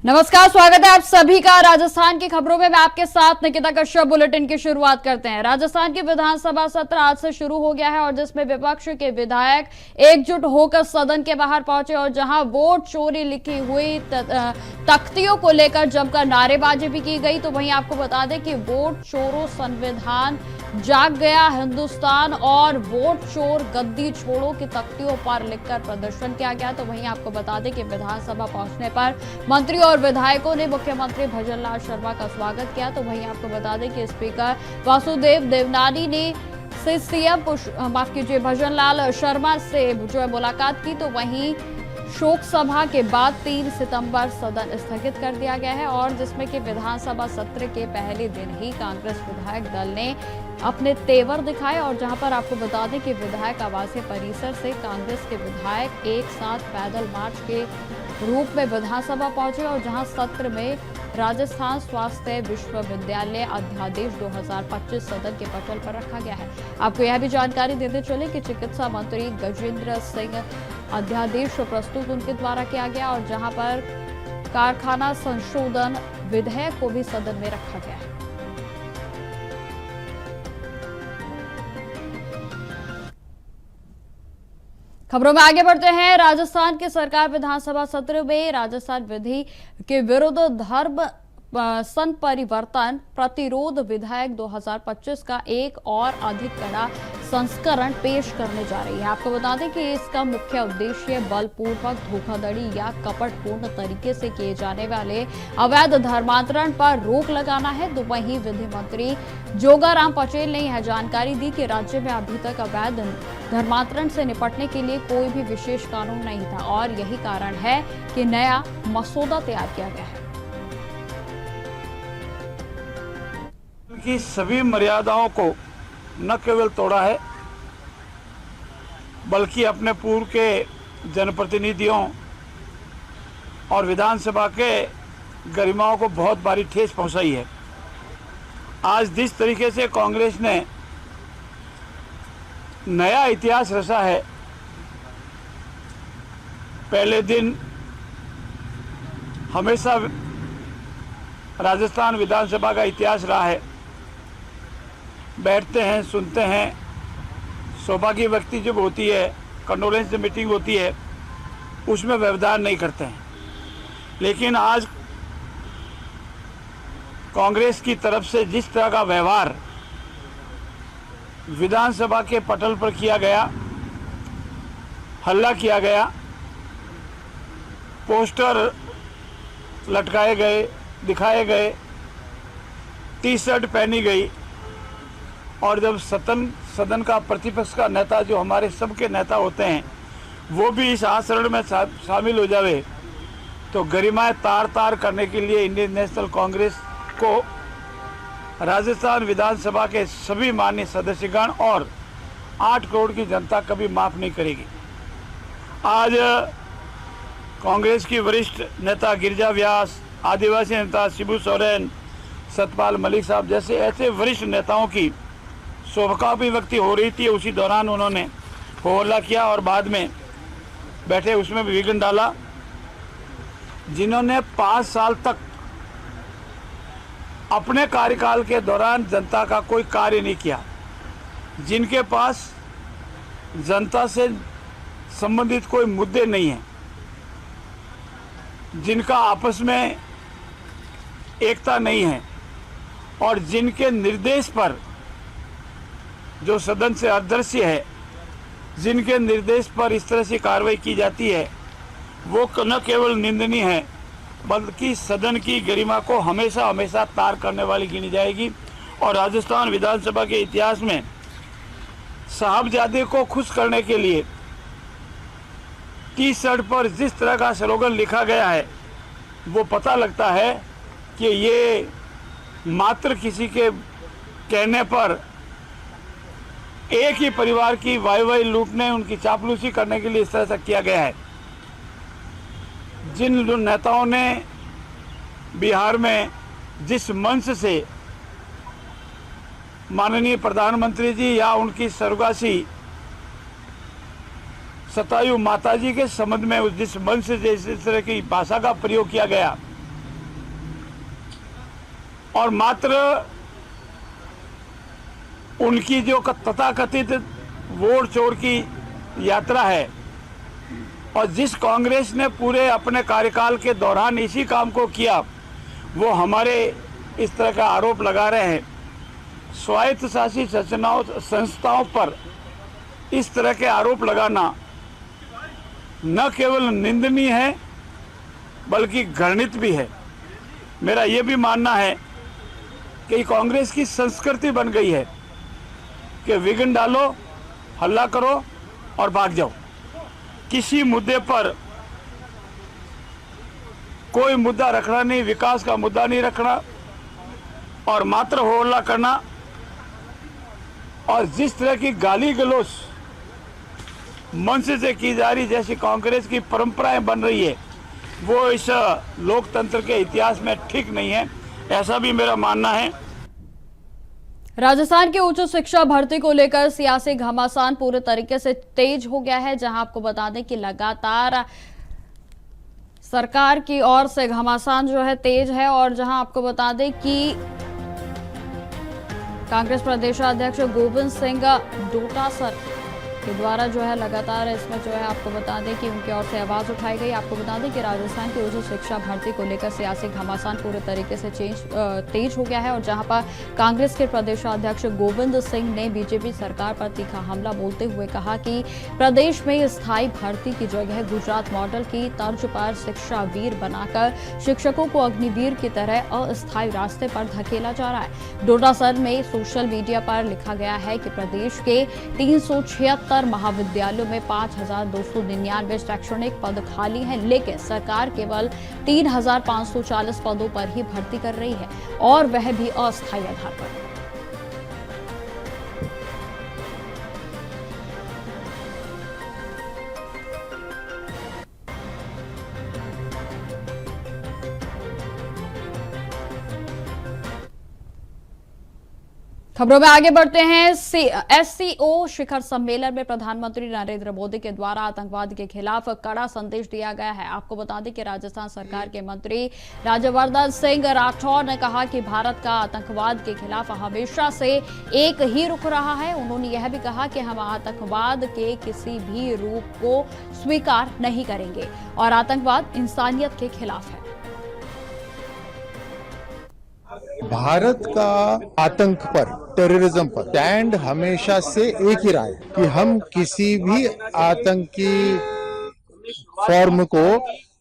नमस्कार, स्वागत है आप सभी का राजस्थान की खबरों में। मैं आपके साथ निकिता कश्यप। बुलेटिन की शुरुआत करते हैं। राजस्थान की विधानसभा सत्र आज से शुरू हो गया है और जिसमें विपक्ष के विधायक एकजुट होकर सदन के बाहर पहुंचे और जहां वोट चोरी लिखी हुई तख्तियों को लेकर जमकर नारेबाजी भी की गई। तो वहीं आपको बता दें कि वोट चोरों संविधान जाग गया हिंदुस्तान और वोट चोर गद्दी छोड़ो की तख्तियों पर लिखकर प्रदर्शन किया गया। तो वहीं आपको बता दें कि विधानसभा पहुंचने पर मंत्री और विधायकों ने मुख्यमंत्री भजनलाल शर्मा का स्वागत किया। तो वहीं आपको बता दें कि स्पीकर वासुदेव देवनानी ने सीएम भजनलाल शर्मा से जो है मुलाकात की। तो वहीं शोक सभा के बाद 3 सितंबर सदन स्थगित कर दिया गया है और जिसमें कि विधानसभा सत्र के पहले दिन ही कांग्रेस विधायक दल ने अपने तेवर दिखाए और जहां पर आपको बता दें कि विधायक आवासीय परिसर से कांग्रेस के विधायक एक साथ पैदल मार्च के रूप में विधानसभा पहुंचे और जहां सत्र में राजस्थान स्वास्थ्य विश्वविद्यालय अध्यादेश 2025 सदन के पटल पर रखा गया है। आपको यह भी जानकारी देते चले कि चिकित्सा मंत्री गजेंद्र सिंह अध्यादेश प्रस्तुत उनके द्वारा किया गया और जहां पर कारखाना संशोधन विधेयक को भी सदन में रखा गया है। खबरों में आगे बढ़ते हैं। राजस्थान की सरकार विधानसभा सत्र में राजस्थान विधि के विरुद्ध धर्म संपरिवर्तन प्रतिरोध विधेयक 2025 का एक और अधिक कड़ा संस्करण पेश करने जा रही है। आपको बता दें कि इसका मुख्य उद्देश्य बलपूर्वक धोखाधड़ी या कपटपूर्ण तरीके से किए जाने वाले अवैध धर्मांतरण पर रोक लगाना है। तो वहीं विधि मंत्री जोगाराम पटेल ने यह जानकारी दी कि राज्य में अभी तक अवैध धर्मांतरण से निपटने के लिए कोई भी विशेष कानून नहीं था और यही कारण है कि नया मसौदा तैयार किया गया है। की सभी मर्यादाओं को न केवल तोड़ा है बल्कि अपने पूर्व के जनप्रतिनिधियों और विधानसभा के गरिमाओं को बहुत भारी ठेस पहुंचाई है। आज जिस तरीके से कांग्रेस ने नया इतिहास रचा है, पहले दिन हमेशा राजस्थान विधानसभा का इतिहास रहा है। बैठते हैं, सुनते हैं, सौभाग्य व्यक्ति जब होती है, कंडोलेंस मीटिंग होती है, उसमें व्यवधान नहीं करते हैं। लेकिन आज कांग्रेस की तरफ से जिस तरह का व्यवहार विधानसभा के पटल पर किया गया, हल्ला किया गया, पोस्टर लटकाए गए, दिखाए गए, टी-शर्ट पहनी गई और जब सदन का प्रतिपक्ष का नेता जो हमारे सबके नेता होते हैं वो भी इस आचरण में शामिल हो जावे तो गरिमाएं तार तार करने के लिए इंडियन नेशनल कांग्रेस को राजस्थान विधानसभा के सभी माननीय सदस्यगण और 8 करोड़ की जनता कभी माफ नहीं करेगी। आज कांग्रेस की वरिष्ठ नेता गिरिजा व्यास, आदिवासी नेता शिबू सोरेन, सतपाल मलिक साहब जैसे ऐसे वरिष्ठ नेताओं की शोभाभिव्यक्ति हो रही थी, उसी दौरान उन्होंने होहल्ला किया और बाद में बैठे उसमें भी विघ्न डाला। जिन्होंने 5 साल तक अपने कार्यकाल के दौरान जनता का कोई कार्य नहीं किया, जिनके पास जनता से संबंधित कोई मुद्दे नहीं हैं, जिनका आपस में एकता नहीं है और जिनके निर्देश पर जो सदन से अदृश्य है, जिनके निर्देश पर इस तरह से कार्रवाई की जाती है, वो न केवल निंदनीय है बल्कि सदन की गरिमा को हमेशा हमेशा तार करने वाली गिनी जाएगी। और राजस्थान विधानसभा के इतिहास में साहबजादे को खुश करने के लिए टी-शर्ट पर जिस तरह का स्लोगन लिखा गया है वो पता लगता है कि ये मात्र किसी के कहने पर एक ही परिवार की वाई लूटने, उनकी चापलूसी करने के लिए इस तरह से किया गया है। जिन नेताओं ने बिहार में जिस मंच से माननीय प्रधानमंत्री जी या उनकी स्वर्गवासी शतायु माताजी के संबंध में जिस मंच से जिस तरह की भाषा का प्रयोग किया गया, और मात्र उनकी जो तथाकथित वोट चोर की यात्रा है, और जिस कांग्रेस ने पूरे अपने कार्यकाल के दौरान इसी काम को किया, वो हमारे इस तरह का आरोप लगा रहे हैं। स्वायत्त शासित संस्थाओं पर इस तरह के आरोप लगाना न केवल निंदनीय है बल्कि घृणित भी है। मेरा ये भी मानना है कि कांग्रेस की संस्कृति बन गई है कि विघ्न डालो, हल्ला करो और भाग जाओ। किसी मुद्दे पर कोई मुद्दा रखना नहीं, विकास का मुद्दा नहीं रखना और मात्र हो हल्ला करना। और जिस तरह की गाली गलौज मंच से की जा रही, जैसी कांग्रेस की परंपराएं बन रही है, वो इस लोकतंत्र के इतिहास में ठीक नहीं है, ऐसा भी मेरा मानना है। राजस्थान की उच्च शिक्षा भर्ती को लेकर सियासी घमासान पूरे तरीके से तेज हो गया है, जहां आपको बता दें कि लगातार सरकार की ओर से घमासान जो है तेज है। और जहां आपको बता दें कि कांग्रेस प्रदेशाध्यक्ष गोविंद सिंह डोटासर के द्वारा जो है लगातार इसमें जो है आपको बता दें कि उनकी ओर से आवाज उठाई गई। आपको बता दें कि राजस्थान की उच्च शिक्षा भर्ती को लेकर सियासी घमासान पूरे तरीके से तेज हो गया है। और जहां पर कांग्रेस के प्रदेशाध्यक्ष गोविंद सिंह ने बीजेपी सरकार पर तीखा हमला बोलते हुए कहा कि प्रदेश में स्थायी भर्ती की जगह गुजरात मॉडल की तर्ज पर शिक्षा वीर बनाकर शिक्षकों को अग्निवीर की तरह अस्थायी रास्ते पर धकेला जा रहा है। डोटासर में सोशल मीडिया पर लिखा गया है कि प्रदेश के 376 महाविद्यालयों में 5,299 शैक्षणिक पद खाली हैं, लेकिन सरकार केवल 3,540 पदों पर ही भर्ती कर रही है और वह भी अस्थायी आधार पर। खबरों में आगे बढ़ते हैं। SCO शिखर सम्मेलन में प्रधानमंत्री नरेंद्र मोदी के द्वारा आतंकवाद के खिलाफ कड़ा संदेश दिया गया है। आपको बता दें कि राजस्थान सरकार के मंत्री राज्यवर्धन सिंह राठौर ने कहा कि भारत का आतंकवाद के खिलाफ हमेशा से एक ही रुख रहा है। उन्होंने यह भी कहा कि हम आतंकवाद के किसी भी रूप को स्वीकार नहीं करेंगे और आतंकवाद इंसानियत के खिलाफ है। भारत का आतंक पर, टेररिज्म पर स्टैंड हमेशा से एक ही रहा है कि हम किसी भी आतंकी फॉर्म को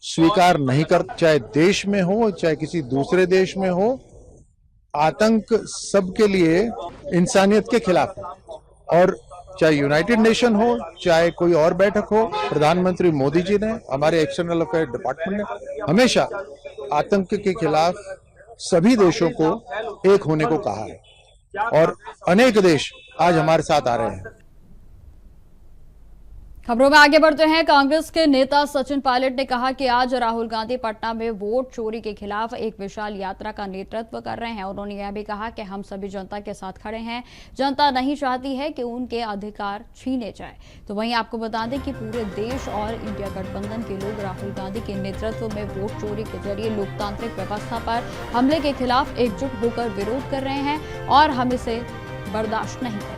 स्वीकार नहीं करते, चाहे देश में हो चाहे किसी दूसरे देश में हो। आतंक सबके लिए इंसानियत के खिलाफ है और चाहे यूनाइटेड नेशन हो चाहे कोई और बैठक हो, प्रधानमंत्री मोदी जी ने, हमारे एक्सटर्नल अफेयर डिपार्टमेंट ने हमेशा आतंक के खिलाफ सभी देशों को एक होने को कहा है और अनेक देश आज हमारे साथ आ रहे हैं। खबरों में आगे बढ़ते हैं। कांग्रेस के नेता सचिन पायलट ने कहा कि आज राहुल गांधी पटना में वोट चोरी के खिलाफ एक विशाल यात्रा का नेतृत्व कर रहे हैं। उन्होंने यह भी कहा कि हम सभी जनता के साथ खड़े हैं, जनता नहीं चाहती है कि उनके अधिकार छीने जाए। तो वहीं आपको बता दें कि पूरे देश और इंडिया गठबंधन के लोग राहुल गांधी के नेतृत्व में वोट चोरी के जरिए लोकतांत्रिक व्यवस्था पर हमले के खिलाफ एकजुट होकर विरोध कर रहे हैं और हम इसे बर्दाश्त नहीं करेंगे।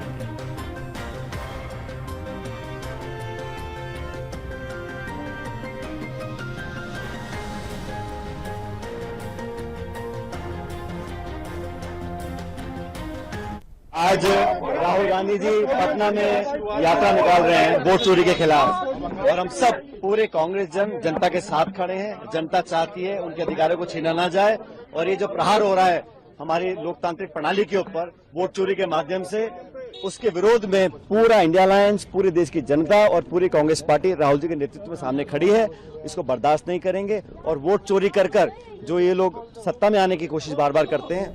आज राहुल गांधी जी पटना में यात्रा निकाल रहे हैं वोट चोरी के खिलाफ और हम सब पूरे कांग्रेस जनता के साथ खड़े हैं। जनता चाहती है उनके अधिकारों को छीना ना जाए और ये जो प्रहार हो रहा है हमारी लोकतांत्रिक प्रणाली के ऊपर वोट चोरी के माध्यम से, उसके विरोध में पूरा इंडिया अलायंस, पूरे देश की जनता और पूरी कांग्रेस पार्टी राहुल जी के नेतृत्व में सामने खड़ी है। इसको बर्दाश्त नहीं करेंगे और वोट चोरी कर जो ये लोग सत्ता में आने की कोशिश बार बार करते हैं।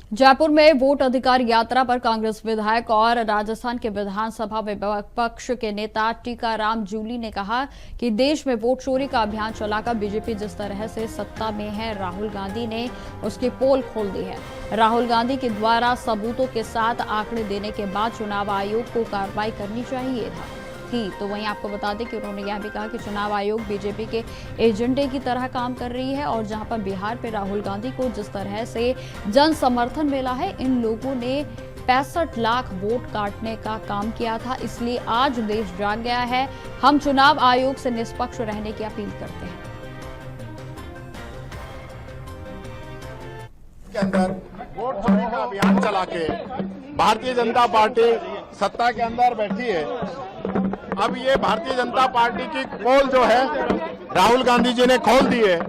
जयपुर में वोट अधिकार यात्रा पर कांग्रेस विधायक और राजस्थान के विधानसभा विपक्ष के नेता टीकाराम जूली ने कहा कि देश में वोट चोरी का अभियान चलाकर बीजेपी जिस तरह से सत्ता में है, राहुल गांधी ने उसकी पोल खोल दी है। राहुल गांधी के द्वारा सबूतों के साथ आंकड़े देने के बाद चुनाव आयोग को कार्रवाई करनी चाहिए था। थी। तो वहीं आपको बता दें कि उन्होंने यह भी कहा कि चुनाव आयोग बीजेपी के एजेंडे की तरह काम कर रही है और जहां पर बिहार पे राहुल गांधी को जिस तरह से जन समर्थन मिला है, इन लोगों ने 65 लाख वोट काटने का काम किया था, इसलिए आज देश जाग गया है। हम चुनाव आयोग से निष्पक्ष रहने की अपील करते हैं। के अंदर वोट चोरी का अभियान चला के भारतीय जनता पार्टी सत्ता के अंदर बैठी है। अब ये भारतीय जनता पार्टी की पोल जो है राहुल गांधी जी ने खोल दी है।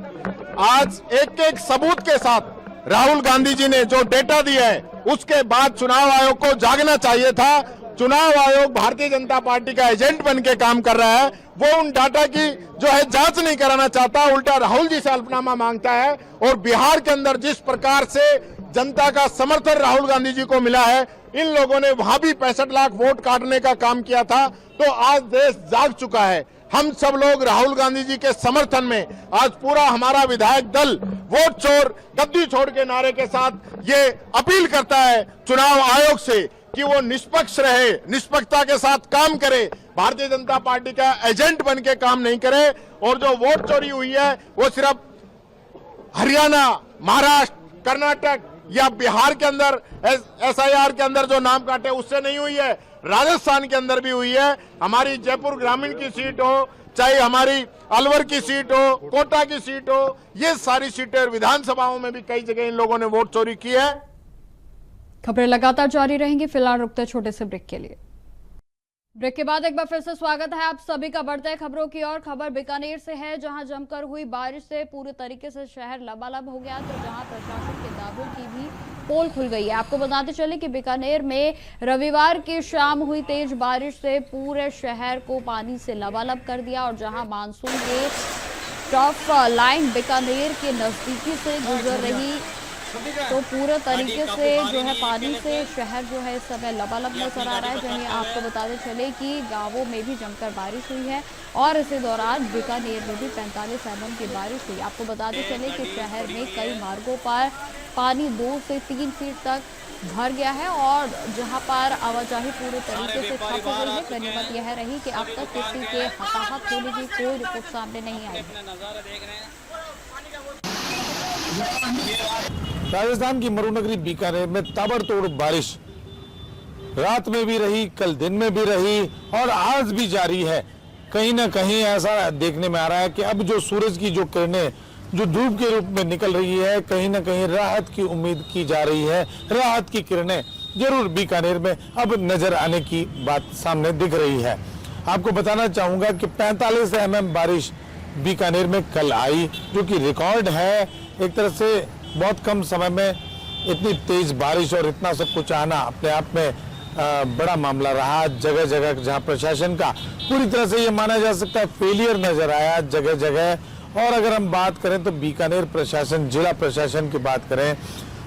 आज एक एक सबूत के साथ राहुल गांधी जी ने जो डेटा दिया है, उसके बाद चुनाव आयोग को जागना चाहिए था। चुनाव आयोग भारतीय जनता पार्टी का एजेंट बन के काम कर रहा है। वो उन डाटा की जो है जांच नहीं कराना चाहता, उल्टा राहुल जी से हल्फनामा मांगता है। और बिहार के अंदर जिस प्रकार से जनता का समर्थन राहुल गांधी जी को मिला है, इन लोगों ने वहां भी 65 लाख वोट काटने का काम किया था। तो आज देश जाग चुका है। हम सब लोग राहुल गांधी जी के समर्थन में आज पूरा हमारा विधायक दल वोट चोर गद्दी छोड़ के नारे के साथ ये अपील करता है चुनाव आयोग से कि वो निष्पक्ष रहे, निष्पक्षता के साथ काम करे, भारतीय जनता पार्टी का एजेंट बन के काम नहीं करे। और जो वोट चोरी हुई है वो सिर्फ हरियाणा, महाराष्ट्र, कर्नाटक या बिहार के अंदर SIR के अंदर जो नाम काटे उससे नहीं हुई है, राजस्थान के अंदर भी हुई है। हमारी जयपुर ग्रामीण की सीट हो, चाहे हमारी अलवर की सीट हो, कोटा की सीट हो, ये सारी सीटें विधानसभाओं में भी कई जगह इन लोगों ने वोट चोरी की है। खबरें लगातार जारी रहेंगी। फिलहाल रुकते छोटे से ब्रेक के लिए। ब्रेक के बाद एक बार फिर से स्वागत है आप सभी का। बढ़ते हैं खबरों की ओर। खबर बीकानेर से है, जहां जमकर हुई बारिश से पूरे तरीके से शहर लबालब हो गया, तो जहां प्रशासन के दावों की भी पोल खुल गई है। आपको बताते चले कि बीकानेर में रविवार की शाम हुई तेज बारिश से पूरे शहर को पानी से लबालब कर दिया और जहां मानसून के टॉप लाइन बीकानेर के नजदीकी से गुजर रही, तो पूरे तरीके से जो है पानी से शहर जो है इस समय लबालब नजर आ रहा है। वहीं आपको बताते चले कि गांवों में भी जमकर बारिश हुई है और इसी दौरान बीकानेर में भी 45 mm की बारिश हुई। आपको बताते चले कि शहर में कई मार्गों पर पानी 2 से 3 फीट तक भर गया है और जहां पर आवाजाही पूरे तरीके से ठप हो गई है। गनीमत यह रही कि अब तक किसी के हताहत होने की कोई रिपोर्ट सामने नहीं आई है। राजस्थान की मरुनगरी बीकानेर में ताबड़तोड़ बारिश रात में भी रही, कल दिन में भी रही और आज भी जारी है। कहीं ना कहीं ऐसा देखने में आ रहा है कि अब जो सूरज की जो किरणें जो धूप के रूप में निकल रही है, कहीं ना कहीं राहत की उम्मीद की जा रही है। राहत की किरणें जरूर बीकानेर में अब नजर आने की बात सामने दिख रही है। आपको बताना चाहूंगा कि 45 mm बारिश बीकानेर में कल आई, जो कि रिकॉर्ड है। एक तरह से बहुत कम समय में इतनी तेज बारिश और इतना सब कुछ आना अपने आप में बड़ा मामला रहा। जगह जगह जहां प्रशासन का पूरी तरह से ये माना जा सकता है फेलियर नजर आया जगह जगह। और अगर हम बात करें तो बीकानेर प्रशासन, जिला प्रशासन की बात करें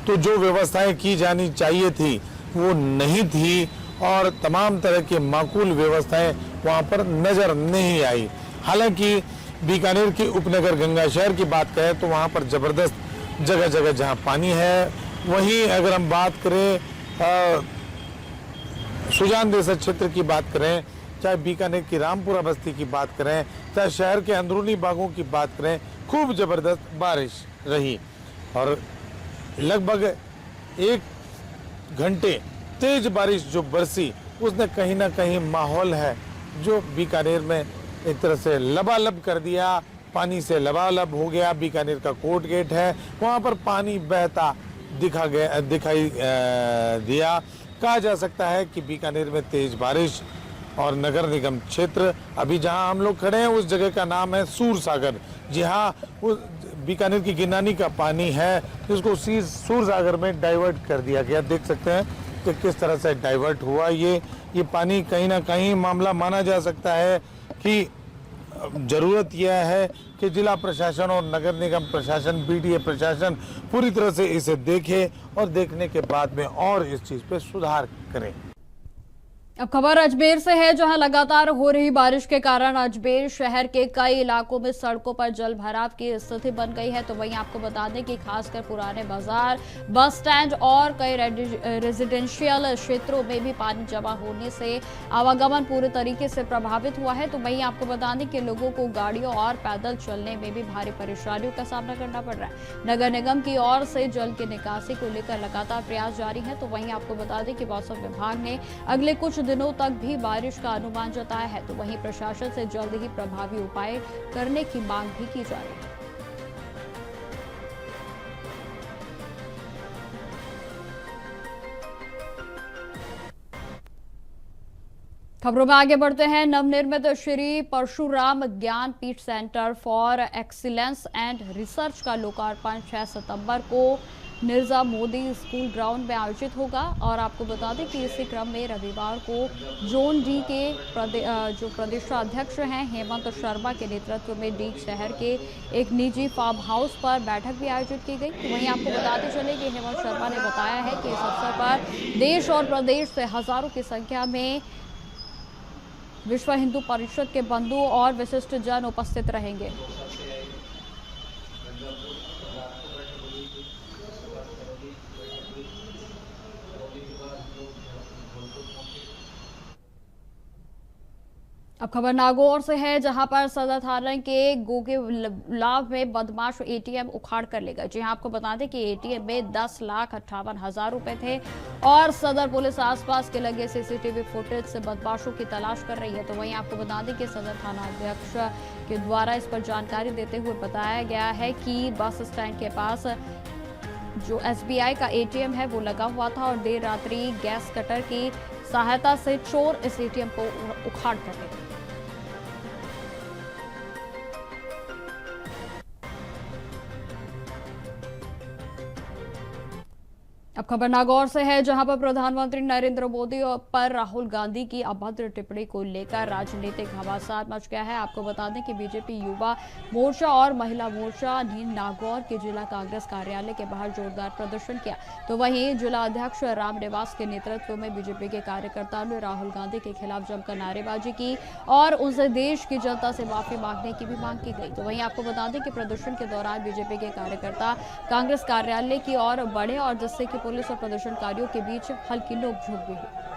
तो जो व्यवस्थाएं की जानी चाहिए थी वो नहीं थी और तमाम तरह की माकूल व्यवस्थाएं वहां पर नजर नहीं आई। हालांकि बीकानेर के उपनगर गंगा शहर की बात करें तो वहां पर जबरदस्त जगह जगह जहां पानी है। वहीं अगर हम बात करें सुजान देसर क्षेत्र की बात करें, चाहे बीकानेर की रामपुरा बस्ती की बात करें, चाहे शहर के अंदरूनी भागों की बात करें, खूब जबरदस्त बारिश रही और लगभग 1 घंटे तेज बारिश जो बरसी उसने कहीं ना कहीं माहौल है जो बीकानेर में एक तरह से लबालब कर दिया, पानी से लबालब हो गया। बीकानेर का कोर्ट गेट है, वहां पर पानी बहता दिखाई दिया। कहा जा सकता है कि बीकानेर में तेज बारिश और नगर निगम क्षेत्र, अभी जहां हम लोग खड़े हैं उस जगह का नाम है सूरसागर। जी हाँ, उस बीकानेर की गिनानी का पानी है जिसको सूरसागर में डाइवर्ट कर दिया गया। देख सकते हैं कि किस तरह से डाइवर्ट हुआ ये पानी। कहीं ना कहीं मामला माना जा सकता है कि जरूरत यह है कि जिला प्रशासन और नगर निगम प्रशासन, BDA प्रशासन पूरी तरह से इसे देखे और देखने के बाद में और इस चीज पे सुधार करें। अब खबर अजमेर से है, जहां लगातार हो रही बारिश के कारण अजमेर शहर के कई इलाकों में सड़कों पर जल भराव की स्थिति बन गई है। तो वहीं आपको बता दें कि खासकर पुराने बाजार, बस स्टैंड और कई रेजिडेंशियल क्षेत्रों में भी पानी जमा होने से आवागमन पूरे तरीके से प्रभावित हुआ है। तो वहीं आपको बता दें कि लोगों को गाड़ियों और पैदल चलने में भी भारी परेशानियों का सामना करना पड़ रहा है। नगर निगम की ओर से जल की निकासी को लेकर लगातार प्रयास जारी है। तो वहीं आपको बता दें कि मौसम विभाग ने अगले कुछ दिनों तक भी बारिश का अनुमान जताया है। तो वहीं प्रशासन से जल्द ही प्रभावी उपाय करने की मांग भी की जा रही है। खबरों में आगे बढ़ते हैं। नवनिर्मित श्री परशुराम ज्ञान पीठ centre for excellence and research का लोकार्पण 6 सितंबर को निर्जा मोदी स्कूल ग्राउंड में आयोजित होगा। और आपको बता दें कि इसी क्रम में रविवार को जोन डी के जो प्रदेशाध्यक्ष हैं हेमंत शर्मा के नेतृत्व में डी शहर के एक निजी फार्म हाउस पर बैठक भी आयोजित की गई। तो वहीं आपको बताते चले कि हेमंत शर्मा ने बताया है कि इस अवसर पर देश और प्रदेश से हजारों की संख्या में विश्व हिंदू परिषद के बंधु और विशिष्ट जन उपस्थित रहेंगे। अब खबर नागौर से है, जहां पर सदर थाना के गोगेलाव में बदमाश एटीएम उखाड़ कर ले गए। जी हां, आपको बता दें कि एटीएम में 10,58,000 रुपए थे और सदर पुलिस आसपास के लगे सीसीटीवी फुटेज से बदमाशों की तलाश कर रही है। तो वहीं आपको बता दें कि सदर थाना अध्यक्ष के द्वारा इस पर जानकारी देते हुए बताया गया है कि बस स्टैंड के पास जो SBI का एटीएम है वो लगा हुआ था और देर रात्रि गैस कटर की सहायता से चोर इस एटीएम को उखाड़ कर ले गए। अब खबर नागौर से है, जहां पर प्रधानमंत्री नरेंद्र मोदी पर राहुल गांधी की अभद्र टिप्पणी को लेकर राजनीतिक घमासान मच गया है। आपको बता दें कि बीजेपी युवा मोर्चा और महिला मोर्चा ने नागौर के जिला कांग्रेस कार्यालय के बाहर जोरदार प्रदर्शन किया। तो वहीं जिला अध्यक्ष रामनिवास के नेतृत्व में बीजेपी के कार्यकर्ताओं ने राहुल गांधी के खिलाफ जमकर नारेबाजी की और उनसे देश की जनता से माफी मांगने की भी मांग की गई। तो वहीं आपको बता दें कि प्रदर्शन के दौरान बीजेपी के कार्यकर्ता कांग्रेस कार्यालय की ओर बढ़े और जिससे कि पुलिस और प्रदर्शनकारियों के बीच हल्की नोकझोंक भी हुई।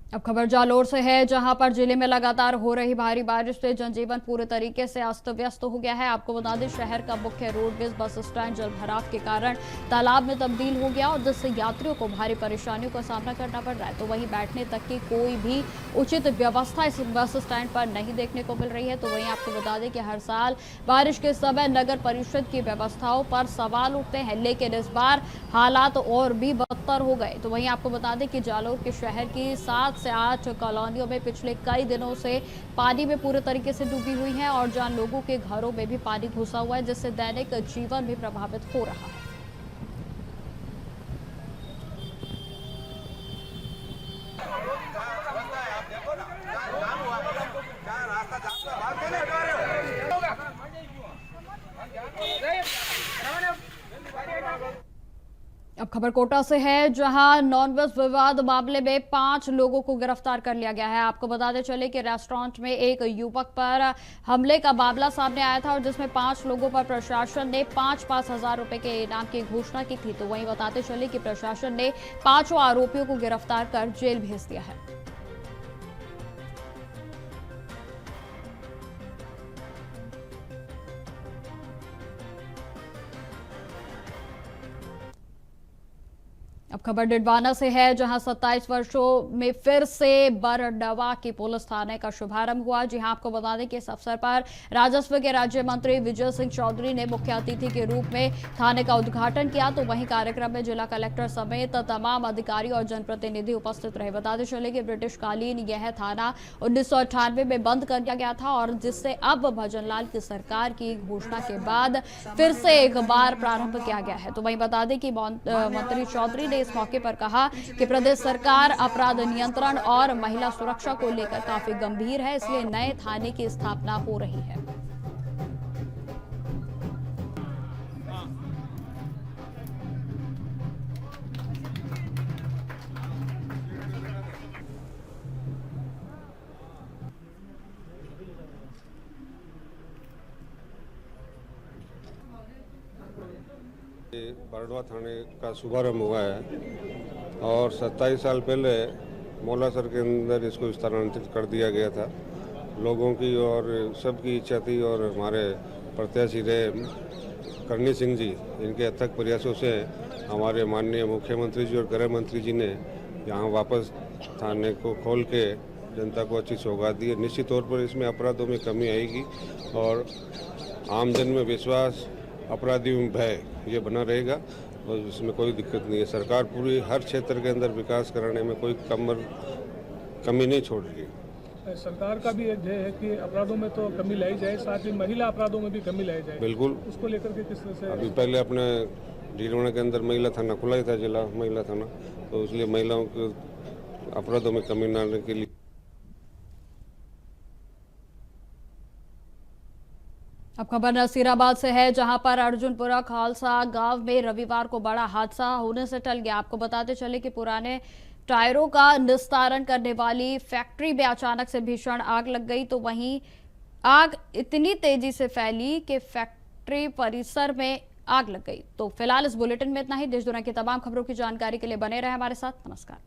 अब खबर जालोर से है, जहां पर जिले में लगातार हो रही भारी बारिश से जनजीवन पूरे तरीके से अस्त व्यस्त हो गया है। आपको बता दें शहर का मुख्य रोडवेज बस स्टैंड जल भराव के कारण तालाब में तब्दील हो गया और जिससे यात्रियों को भारी परेशानियों का सामना करना पड़ रहा है। तो वहीं बैठने तक की कोई भी उचित व्यवस्था इस बस स्टैंड पर नहीं देखने को मिल रही है। तो वहीं आपको बता दें कि हर साल बारिश के समय नगर परिषद की व्यवस्थाओं पर सवाल उठते हैं, लेकिन इस बार हालात और भी बदतर हो गए। तो वहीं आपको बता दें कि जालोर के शहर की 7 से 8 कॉलोनियों में पिछले कई दिनों से पानी में पूरे तरीके से डूबी हुई हैं और जहां लोगों के घरों में भी पानी घुसा हुआ है, जिससे दैनिक जीवन भी प्रभावित हो रहा है। अब खबर कोटा से है, जहां नॉनवेज विवाद मामले में 5 लोगों को गिरफ्तार कर लिया गया है। आपको बताते चले कि रेस्टोरेंट में एक युवक पर हमले का मामला सामने आया था और जिसमें 5 लोगों पर प्रशासन ने 5-5 हजार रुपए के इनाम की घोषणा की थी। तो वहीं बताते चले कि प्रशासन ने 5 आरोपियों को गिरफ्तार कर जेल भेज दिया है। अब खबर डिडवाना से है, जहां 27 वर्षों में फिर से बरडवा की पुलिस थाने का शुभारंभ हुआ। जी हां, आपको बता दें कि इस अवसर पर राजस्व के राज्य मंत्री विजय सिंह चौधरी ने मुख्य अतिथि के रूप में थाने का उद्घाटन किया। तो वहीं कार्यक्रम में जिला कलेक्टर समेत तमाम अधिकारी और जनप्रतिनिधि उपस्थित रहे। बताते चले कि ब्रिटिशकालीन यह थाना 1998 में बंद कर दिया गया था और जिससे अब भजनलाल की सरकार की घोषणा के बाद फिर से एक बार प्रारंभ किया गया है। तो वहीं बता दें कि मंत्री चौधरी ने इस मौके पर कहा कि प्रदेश सरकार अपराध नियंत्रण और महिला सुरक्षा को लेकर काफी गंभीर है, इसलिए नए थाने की स्थापना हो रही है। बरडवा थाने का शुभारंभ हुआ है और 27 साल पहले मौलासर के अंदर इसको स्थानांतरित कर दिया गया था। लोगों की और सबकी इच्छा थी और हमारे प्रत्याशी रहे करणी सिंह जी, इनके अथक प्रयासों से हमारे माननीय मुख्यमंत्री जी और गृह मंत्री जी ने यहाँ वापस थाने को खोल के जनता को अच्छी सौगात दी है। निश्चित तौर पर इसमें अपराधों में कमी आएगी और आमजन में विश्वास, अपराधियों में भय, ये बना रहेगा और इसमें कोई दिक्कत नहीं है। सरकार पूरी हर क्षेत्र के अंदर विकास कराने में कोई कमी नहीं छोड़ रही है। सरकार का भी एक ध्येय है कि अपराधों में तो कमी लाई जाए, साथ ही महिला अपराधों में भी कमी लाई जाए। बिल्कुल, उसको लेकर के किस तरह से? अभी पहले अपने डीडवाना के अंदर महिला थाना खुला ही था, जिला महिला थाना, तो इसलिए महिलाओं के अपराधों में कमी न आने के लिए। अब खबर नसीराबाद से है, जहां पर अर्जुनपुरा खालसा गांव में रविवार को बड़ा हादसा होने से टल गया। आपको बताते चले कि पुराने टायरों का निस्तारण करने वाली फैक्ट्री में अचानक से भीषण आग लग गई। तो वहीं आग इतनी तेजी से फैली कि फैक्ट्री परिसर में आग लग गई। तो फिलहाल इस बुलेटिन में इतना ही। देश दुनिया की तमाम खबरों की जानकारी के लिए बने रहे हमारे साथ। नमस्कार।